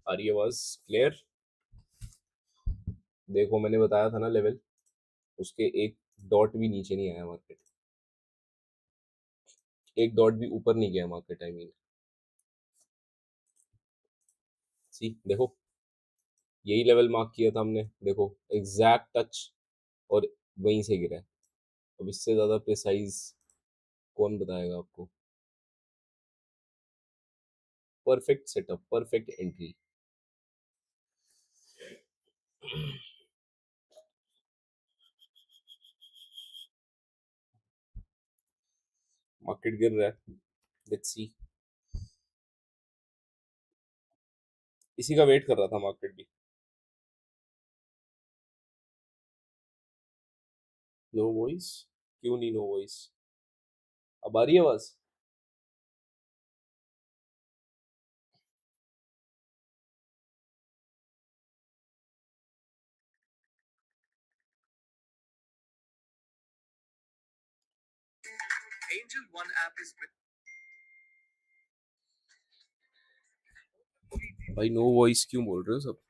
आ रही आवाज क्लियर? देखो मैंने बताया था ना लेवल, उसके एक डॉट भी नीचे नहीं आया मार्केट, एक डॉट भी ऊपर नहीं गया मार्केट। आई मीन सी देखो, यही लेवल मार्क किया था हमने, देखो एग्जैक्ट टच, और वहीं से गिरा है। अब इससे ज्यादा प्रिसाइज कौन बताएगा आपको? Perfect setup, perfect entry. Market गिर रहा है, लेट्स सी। इसी का वेट कर रहा था मार्केट भी। No voice? क्यों नहीं नो वॉइस? अब आ रही है आवाज? भाई नो वॉइस क्यों बोल रहे हो सब?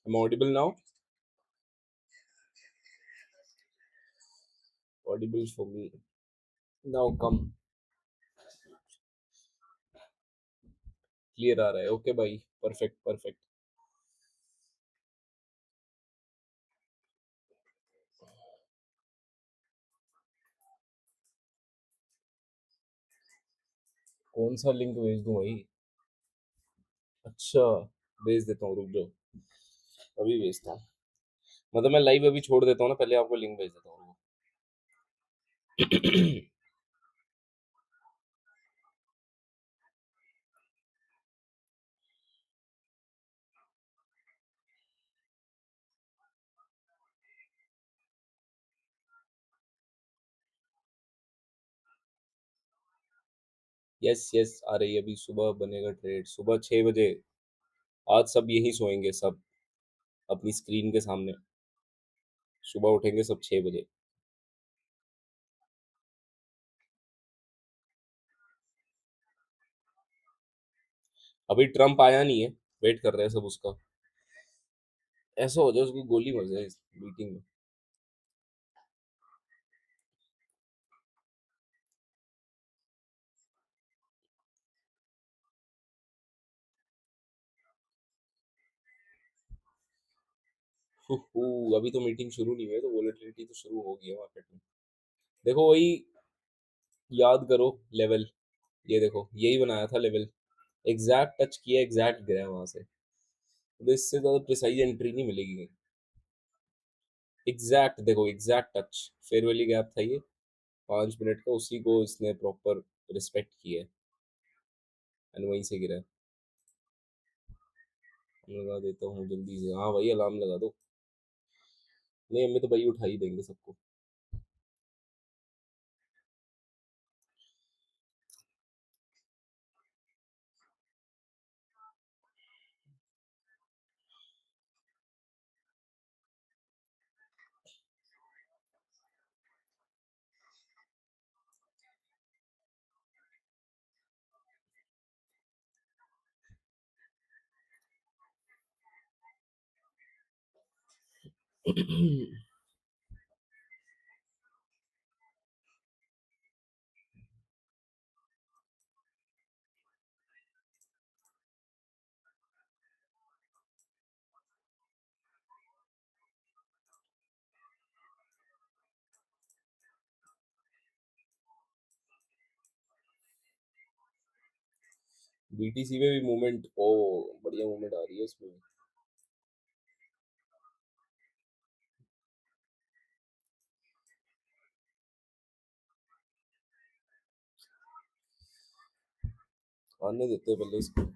I'm audible now? Audible for me. Now come. Clear आ रहा है? ओके भाई, परफेक्ट परफेक्ट। कौन सा लिंक भेज दूं भाई? अच्छा, भेज देता हूँ, रुक जाओ, अभी भेजता हूँ। मतलब मैं लाइव अभी छोड़ देता हूँ ना, पहले आपको लिंक भेज देता हूँ। यस यस, आ रही है अभी। सुबह बनेगा ट्रेड, सुबह 6 बजे। आज सब यही सोएंगे सब, अपनी स्क्रीन के सामने। सुबह उठेंगे सब 6 बजे। अभी ट्रम्प आया नहीं है, वेट कर रहे हैं सब उसका। ऐसा हो जाए उसको गोली मर जाए इस मीटिंग में। अभी तो मीटिंग शुरू नहीं हुई है, तो वोलेटिलिटी तो शुरू हो गई है मार्केट में। देखो वही याद करो लेवल, ये देखो यही बनाया था लेवल, एग्जैक्ट टच किया, एग्जैक्ट गिरा वहां से, तो इससे ज्यादा प्रिसाइज एंट्री नहीं मिलेगी कहीं। एग्जैक्ट देखो, exact touch, fair valley gap था ये 5 मिनट का, उसी को इसने प्रॉपर रिस्पेक्ट किया है, एंड वहीं से गिरा है। लगा देता हूँ जल्दी से, हाँ भाई अलार्म लगा दो। नहीं हमें तो भाई उठा ही देंगे सबको। बीटीसी में भी मूवमेंट, ओ बढ़िया मूवमेंट आ रही है उसमें भी। आने देते हैं पहले इसको।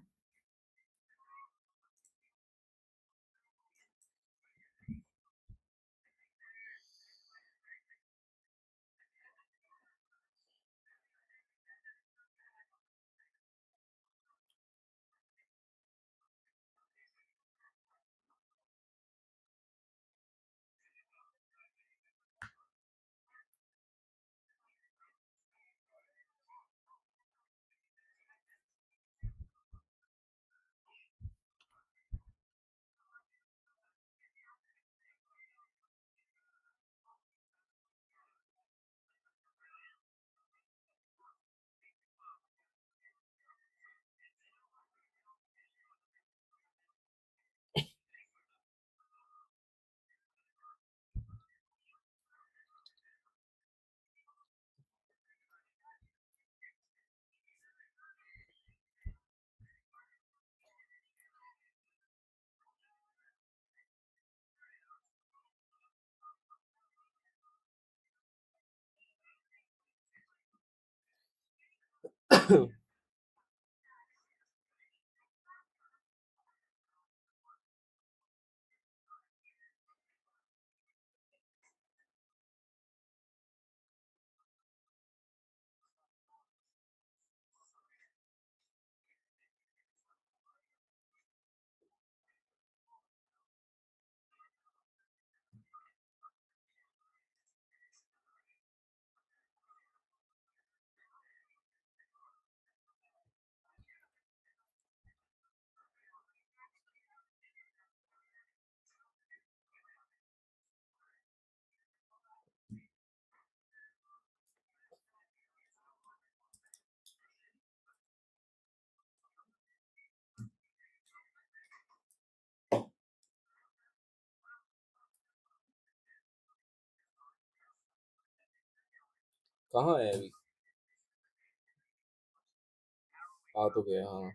कहाँ है अभी? आ तो गया हाँ।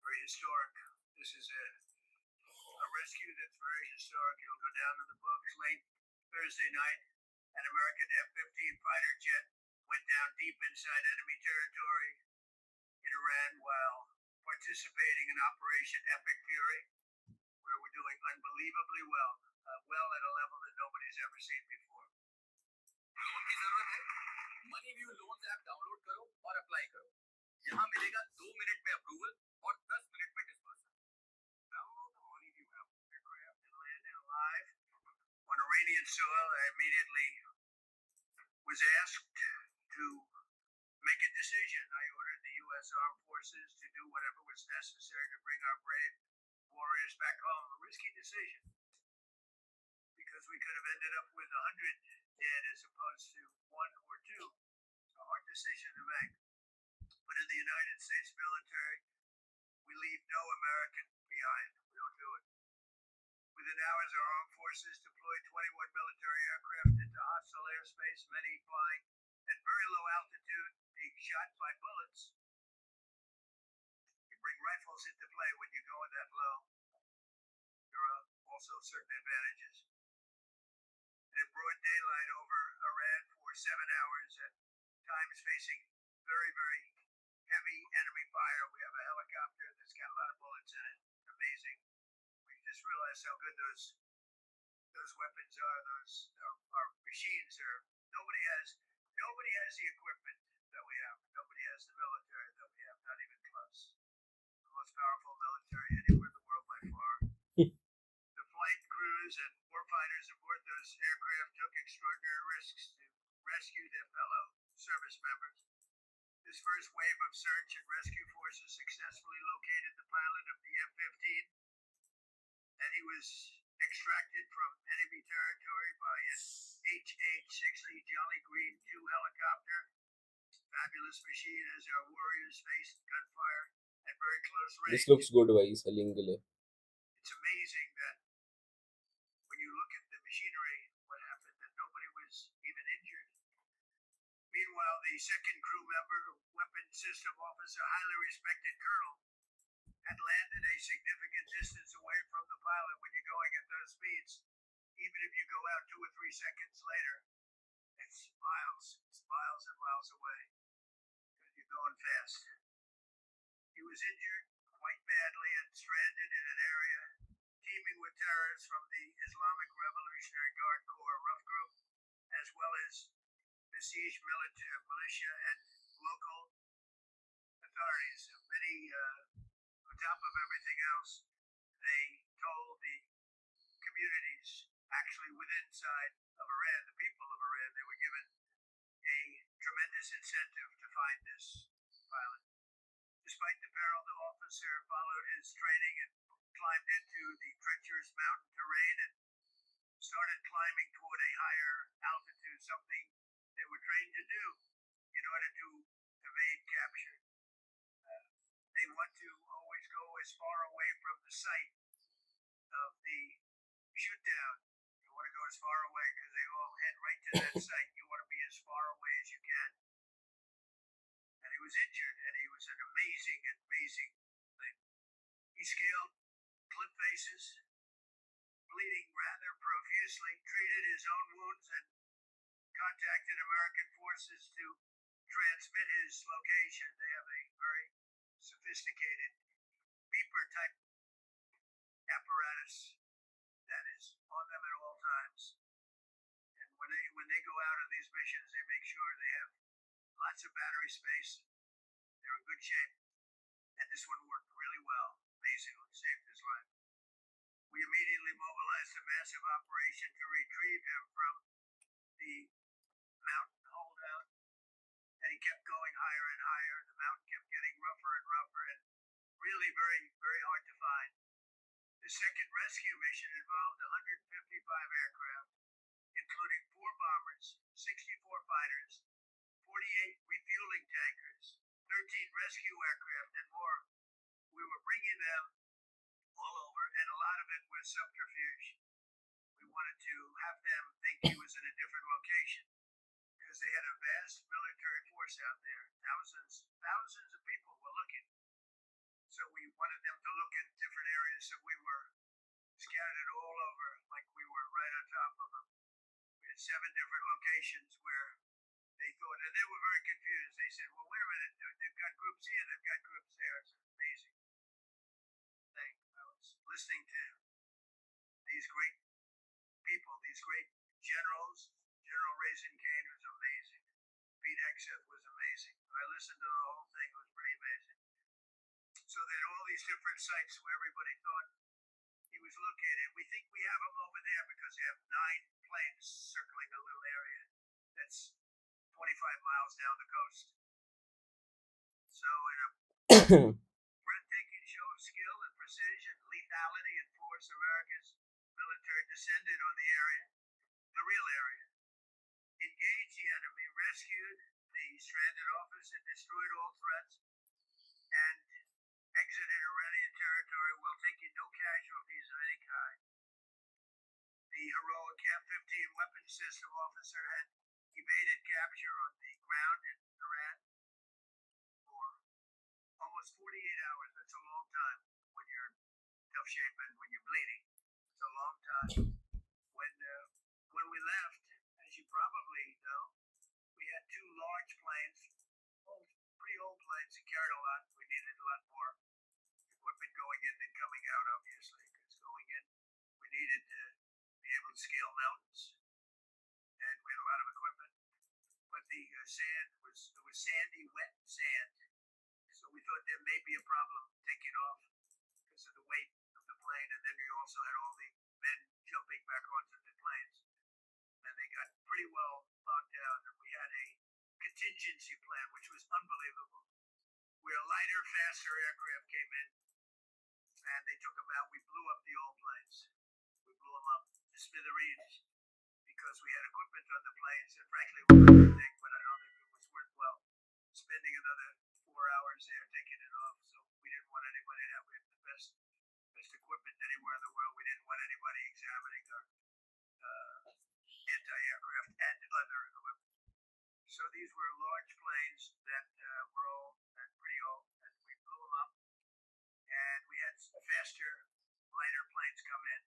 Very historic. This is a rescue that's very historic. It'll go down in the books. Late Thursday night, an American F-15 fighter jet went down deep inside enemy territory in Iran while participating in Operation Epic Fury, where we're doing unbelievably well, well at a level that nobody's ever seen before. Loan की जरूरत है? Money view loans app download करो और apply करो. यहाँ मिलेगा 2 minute में approval और 10 मिनट में disbursal. Download the Money View app. Aircraft and landed alive on Iranian soil. I immediately was asked to make a decision. I ordered the U.S. Armed Forces to do whatever was necessary to bring our brave warriors back home. A risky decision, because we could have ended up with 100 dead as opposed to 1 or 2. It's a hard decision to make. But in the United States military, we leave no American behind. We don't do it. Within hours, our armed forces deployed 21 military aircraft into hostile airspace, many flying at very low altitude, being shot by bullets. You bring rifles into play when you go in that low. There are also certain advantages. In broad daylight over Iran for 7 hours, at times facing very, very heavy enemy fire. We have a helicopter that's got a lot of bullets in it. Amazing. We just realized how good those weapons are. Those are machines. Nobody has the equipment that we have. Nobody has the military that we have. Not even close. The most powerful military anywhere in the world by far. The flight crews and warfighters aboard those aircraft took extraordinary risks to rescue their fellow service members. This first wave of search and rescue forces successfully located the pilot of the F-15, and he was extracted from enemy territory by an H-860 Jolly Green 2 helicopter. Fabulous machine as our warriors faced gunfire at very close range. This looks good, भाई selling के लिए. It's amazing that when you look at the machinery, what happened, that nobody was even injured. Meanwhile, the second crew member, weapon system officer, highly respected colonel, had landed a significant distance away from the pilot. When you're going at those speeds, even if you go out 2 or 3 seconds later, it's miles and miles away, because you're going fast. He was injured quite badly and stranded in an area teeming with terrorists from the Islamic Revolutionary Guard Corps rough group, as well as besieged militia and local authorities. Many, on top of everything else, they told the communities actually within inside of Iran, the people of Iran, they were given a tremendous incentive to find this pilot. Despite the peril, the officer followed his training and climbed into the treacherous mountain terrain and started climbing toward a higher altitude, something they were trained to do in order to evade capture. They want to always go as far away from the site of the shoot down. You want to go as far away because they all head right to that site. You want to be as far away as you can. And he was injured, and he was an amazing thing. He scaled cliff faces, bleeding rather profusely, treated his own wounds, and contacted American forces to transmit his location. They have a very sophisticated beeper-type apparatus that is on them at all times. And when they go out on these missions, they make sure they have lots of battery space. They're in good shape. And this one worked really well. Basically saved his life. We immediately mobilized a massive operation to retrieve him from the mountain holdout, and he kept going higher and higher. The mountain kept getting rougher and rougher, and really very, very hard to find. The second rescue mission involved 155 aircraft, including 4 bombers, 64 fighters, 48 refueling tankers, 13 rescue aircraft, and more. We were bringing them all over, and a lot of it was subterfuge. We wanted to have them think he was in a different location, because they had a vast military force out there. Thousands of people were looking. So we wanted them to look at different areas, so we were scattered all over, like we were right on top of them. We had 7 different locations where they thought, and they were very confused. They said, well, wait a minute, they've got groups here, they've got groups there. It's an amazing thing. I was listening to these great people, these great generals. General Raisin Kane was amazing. Pete Hegseth was amazing. I listened to the whole thing. It was pretty amazing. So they had all these different sites where everybody thought he was located. We think we have him over there because they have 9 planes circling a little area that's 25 miles down the coast. So in a breathtaking show of skill and precision, lethality, and force, America's military descended on the area, the real area, engaged the enemy, rescued the stranded officer, destroyed all threats, and exited Iranian territory while taking no casualties of any kind. The heroic F-15 weapon system officer had evaded capture on the ground in Iran for almost 48 hours. That's a long time when you're in tough shape and when you're bleeding. It's a long time. When we left, as you probably know, we had 2 large planes, pretty old planes that carried a lot. We needed a lot more equipment going in than coming out, obviously, because going in, we needed to be able to scale mountains, and we had a lot of equipment. But the sand it was sandy, wet sand, so we thought there may be a problem taking off because of the weight of the plane, and then we also had all the men jumping back onto the planes, and they got pretty well locked down, and we had a contingency plan, which was unbelievable, where lighter, faster aircraft came in, and they took them out. We blew up the old planes. We blew them up to smithereens because we had equipment on the planes, and frankly, we didn't think, but I don't think it was worthwhile spending another 4 hours there taking it off. So we didn't want anybody that we had the best equipment anywhere in the world. We didn't want anybody examining our anti-aircraft and other equipment. So these were large planes that were old and pretty old, and we blew them up. And we had faster, lighter planes come in,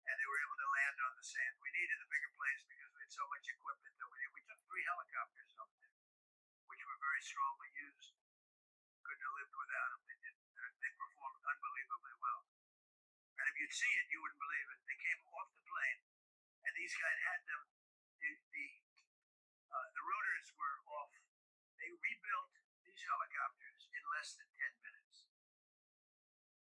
and they were able to land on the sand. We needed the bigger planes because we had so much equipment that we took 3 helicopters up there, which were very strongly used. Couldn't have lived without them. They performed unbelievably well. And if you'd see it, you wouldn't believe it. They came off the plane, and these guys had them. The rotors were off. They rebuilt these helicopters in less than 10 minutes.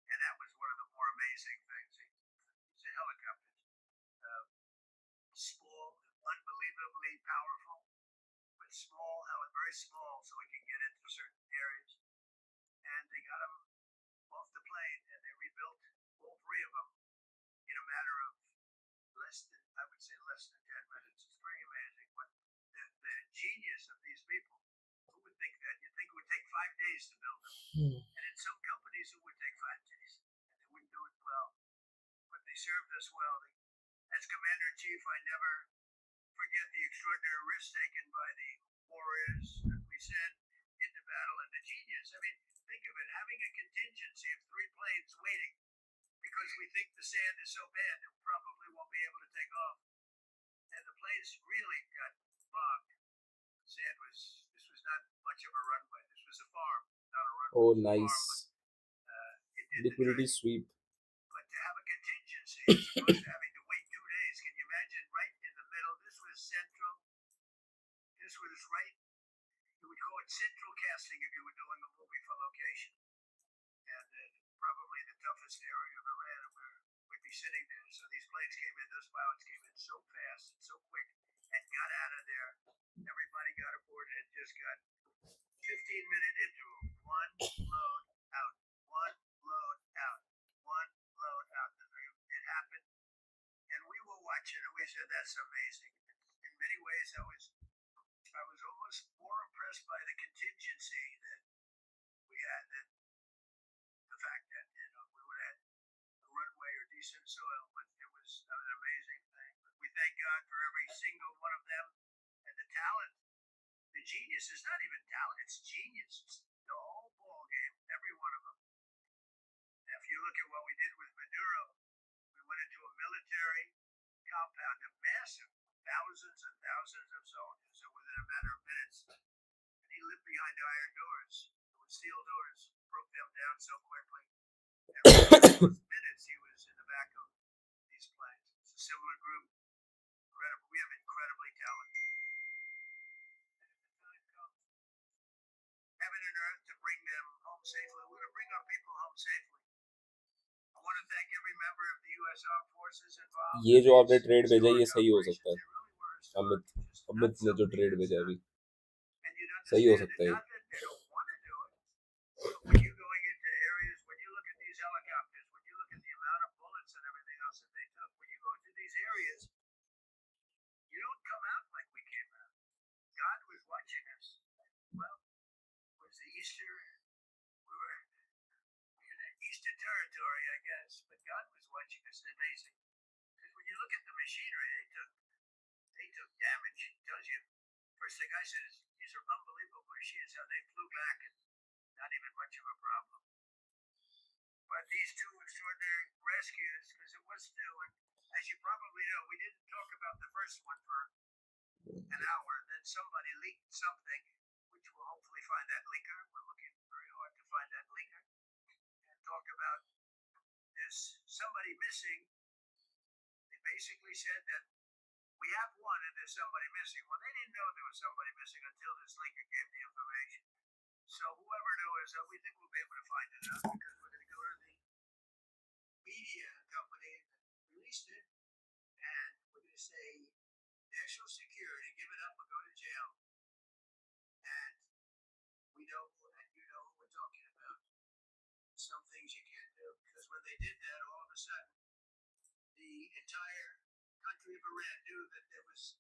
And that was one of the more amazing things. These are helicopters. Small, unbelievably powerful, but small, very small, so it can get into certain areas. And they got them off the plane, and they rebuilt all 3 of them in a matter of less than 10 minutes. It's pretty amazing. But the genius of these people, who would think that? You'd think it would take 5 days to build them. And in some companies, it would take 5 days, and they wouldn't do it well. But they served us well. As Commander-in-Chief, I never forget the extraordinary risk taken by the warriors that we sent into battle, and the genius. I mean, think of it, having a contingency of 3 planes waiting because we think the sand is so bad that we probably won't be able to take off. And the planes really got bogged. This was not much of a runway. This was a farm, not a runway. Oh, nice. Liquidity sweep. But to have a contingency as opposed to having to wait 2 days, can you imagine? Right in the middle, this was central. This was right, you would call it central casting if you were doing a movie for location. And probably the toughest area of Iran where we'd be sitting there. So these planes came in, those pilots came in so fast and so quick and got out of there. Everybody got aboard and just got 15-minute interval. 1 load out, 1 load out, 1 load out. It happened. And we were watching and we said, that's amazing. In many ways, I was almost more impressed by the contingency that we had than the fact that, we would have had a runway or decent soil, but it was an amazing thing. But we thank God for every single one of them and the talent. The genius is not even talent, it's genius. It's the whole ball game, every one of them. you look at what we did with Maduro, we went into a military compound, a massive, thousands and thousands of soldiers, so within a matter of minutes. And he lived behind iron doors, with steel doors, broke them down so quickly. And within minutes, he was in the back of these planes. It's a similar group. Incredible. We have incredibly talented. And if the time comes, heaven and earth to bring them home safely, we're going to bring our people home safely. I want to thank every member of the U.S. Armed Forces involved. ये जो आपने trade भेजा ये सही हो सकता है अमित ने जो ट्रेड भेजा अभी सही हो सकता है Not that they don't want to do it, but when you're going into areas, when you look at these helicopters, when you look at the amount of bullets and everything else that they took, when you go into these areas, you don't come out like we came out. God was watching us. Well, it was the Easter, we were in an Easter territory, I guess, but God was watching us. It's amazing. Because when you look at the machinery, they took damage. It tells you, first thing I said is, these are unbelievable machines, how they flew back and not even much of a problem. But these two extraordinary rescues, because it was new, and as you probably know, we didn't talk about the first one for an hour, and then somebody leaked something, which we'll hopefully find that leaker. We're looking very hard to find that leaker, and talk about this somebody missing. They basically said that we have one and there's somebody missing. Well, they didn't know there was somebody missing until this leaker gave the information. So whoever knew is, we think we'll be able to find it out because we're going to go to the media company that released it, and we're going to say national security, give it up or go to jail. And we know, and you know who we're talking about. Some things you can't do, because when they did that, all of a sudden, the entire country of Iran knew that there was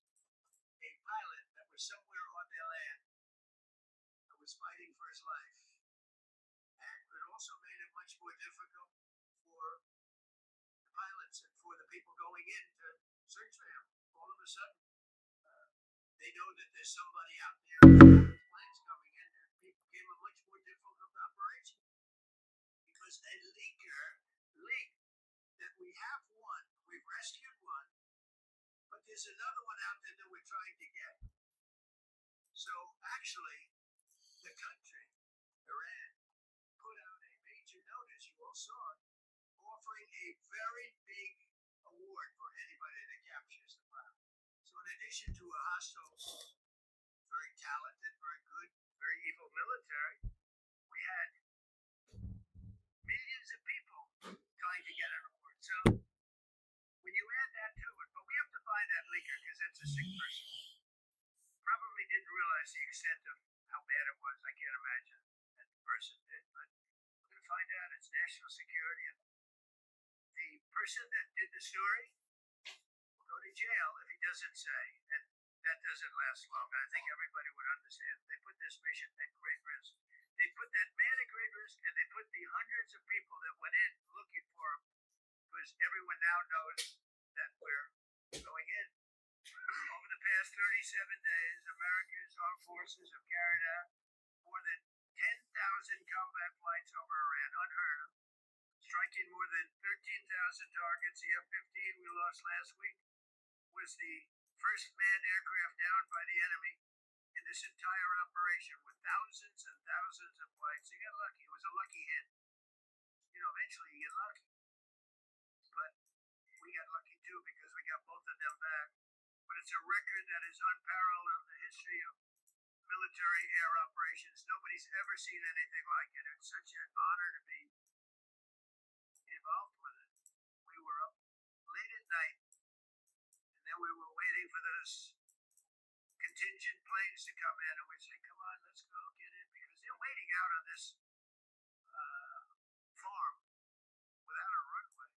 a pilot that was somewhere on their land that was fighting for his life. And it also made it much more difficult for the pilots and for the people going in to search for him. All of a sudden, they know that there's somebody out there with planes coming in, and it became a much more difficult operation. Because a leaker leaked that we have one, we've rescued one, but there's another one out there that we're trying to get. So actually, the country, Iran, put out a major notice, you all saw it, offering a very big award for anybody that captures the pilot. So in addition to a hostile, very talented, very good, very evil military, we had millions of people trying to get an award. So when you add that to it, but we have to find that leaker because that's a sick person. Probably didn't realize the extent of how bad it was. I can't imagine that the person did, but we're going to find out. It's national security, and the person that did the story will go to jail if he doesn't say, and that doesn't last long. I think everybody would understand. They put this mission at great risk. They put that man at great risk, and they put the hundreds of people that went in looking for him, because everyone now knows that we're going in. Over the past 37 days, America's armed forces have carried out more than 10,000 combat flights over Iran, unheard of, striking more than 13,000 targets. The F-15 we lost last week was the first manned aircraft down by the enemy in this entire operation, with thousands and thousands of flights. He got lucky. It was a lucky hit. You know, eventually you get lucky. But we got lucky too because we got both of them back. But it's a record that is unparalleled in the history of military air operations. Nobody's ever seen anything like it. It's such an honor to be involved with it. We were up late at night, and then we were waiting for those contingent planes to come in, and we'd say, come on, let's go get in, because they're waiting out on this farm without a runway.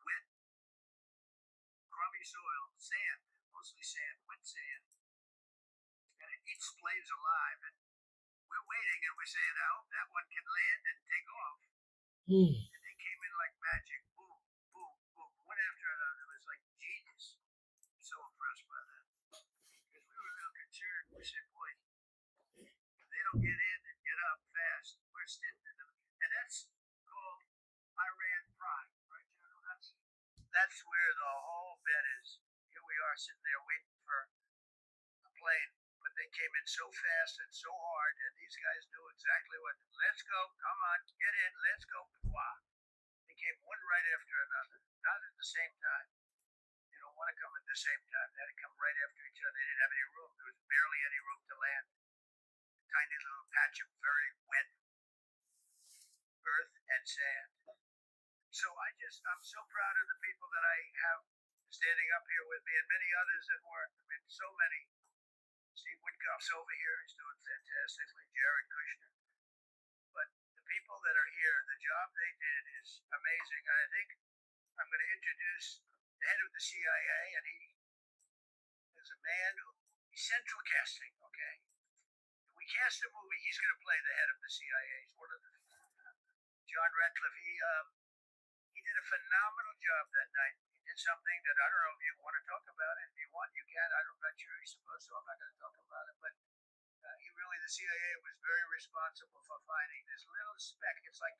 Wet, crummy soil, sand, mostly sand, wet sand, and it eats planes alive, and we're waiting, and we're saying, I hope that one can land and take off. And they came in like magic, boom, boom, boom, one after another. It was like genius. I'm so impressed by that. Because we were real concerned. We said, boy, if they don't get in and get up fast, we're sitting in them. And that's called that's where the whole bet is. Here we are sitting there waiting for a plane, but they came in so fast and so hard, and these guys knew exactly what. Let's go, come on, get in, let's go. Wow. They came one right after another, not at the same time. They don't want to come at the same time. They had to come right after each other. They didn't have any room. There was barely any room to land. Tiny little patch of very wet earth and sand. So I'm so proud of the people that I have standing up here with me, and many others that weren't. I mean, so many. Steve Woodcock's over here. He's doing fantastically. Jared Kushner. But the people that are here, the job they did is amazing. And I think I'm going to introduce the head of the CIA, and he is a man who he's central casting. Okay, if we cast a movie, he's going to play the head of the CIA. He's one of the John Ratcliffe. He did a phenomenal job that night. He did something that I don't know if you want to talk about it. If you want, you can. I'm not sure he's supposed to. I'm not going to talk about it. But the CIA was very responsible for finding this little speck. It's like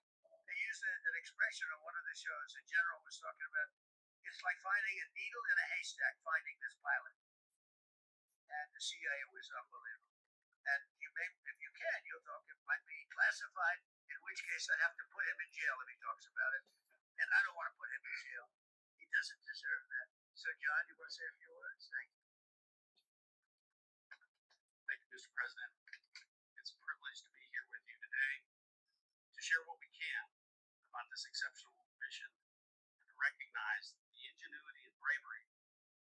they used an expression on one of the shows. The general was talking about. It's like finding a needle in a haystack. Finding this pilot, and the CIA was unbelievable. And you may, if you can, you'll talk. It might be classified. In which case, I'd have to put him in jail if he talks about it. And I don't want to put him in jail. He doesn't deserve that. So, John, you want to say a few words? Thank you. Thank you, Mr. President. It's a privilege to be here with you today to share what we can about this exceptional mission and to recognize the ingenuity and bravery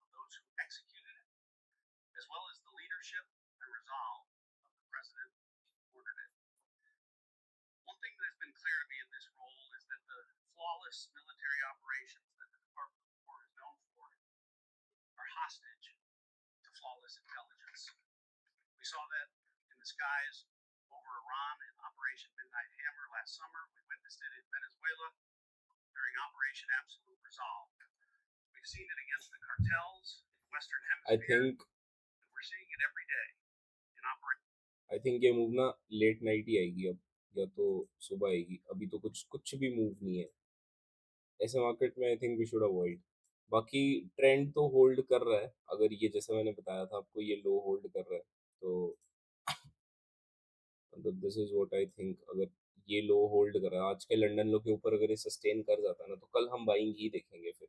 of those who executed it, as well as the leadership and resolve of the President who ordered it. One thing that has been clear to me in this role is that the flawless military operations that the Department of War is known for are hostage to flawless intelligence. We saw that in the skies over Iran in Operation Midnight Hammer last summer. We witnessed it in Venezuela during Operation Absolute Resolve. We've seen it against the cartels in the Western Hemisphere. And we're seeing it every day in Operation. I think ये move ना late night ही आएगी अब, या तो सुबह आएगी. अभी तो कुछ भी मूव नहीं है ऐसे मार्केट में. I think we should avoid. बाकी ट्रेंड तो होल्ड कर रहा है. अगर ये जैसे मैंने बताया था आपको, ये लो होल्ड कर रहा है, तो मतलब this is what I think. अगर ये लो होल्ड कर रहा है आज के लंदन लो के ऊपर, अगर ये सस्टेन कर जाता है ना, तो कल हम बाइंग ही देखेंगे. फिर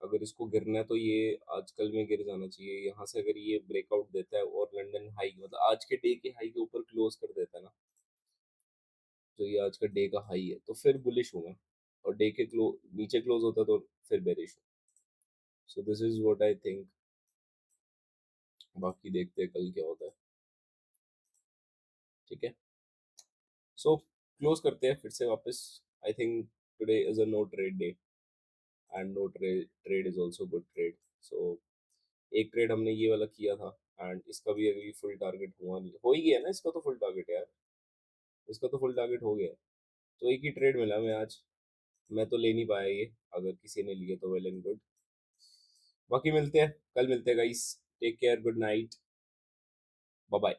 अगर इसको गिरना है तो ये आजकल में गिर जाना चाहिए. यहाँ से अगर ये ब्रेकआउट देता है और लंदन हाई, मतलब आज के डे के हाई के ऊपर क्लोज कर देता है ना, तो ये आज का डे का हाई है, तो फिर बुलिश हूँ मैं. और डे के नीचे क्लोज होता है तो फिर बेरिश हूँ. So this is what I think. बाकी देखते हैं कल क्या होता है. ठीक है, सो क्लोज करते हैं फिर से वापस. I think today is a no trade day and no trade is also good trade. So एक ट्रेड हमने ये वाला किया था एंड इसका भी अभी फुल टारगेट हुआ नहीं. हो ही गया ना इसका तो फुल टारगेट यार. इसका तो फुल टारगेट हो गया. तो एक ही ट्रेड मिला मैं आज. मैं तो ले नहीं पाया ये. अगर किसी ने लिए तो वेल एंड गुड. बाकी मिलते हैं कल. मिलते हैं guys. Take care. Good night. Bye bye.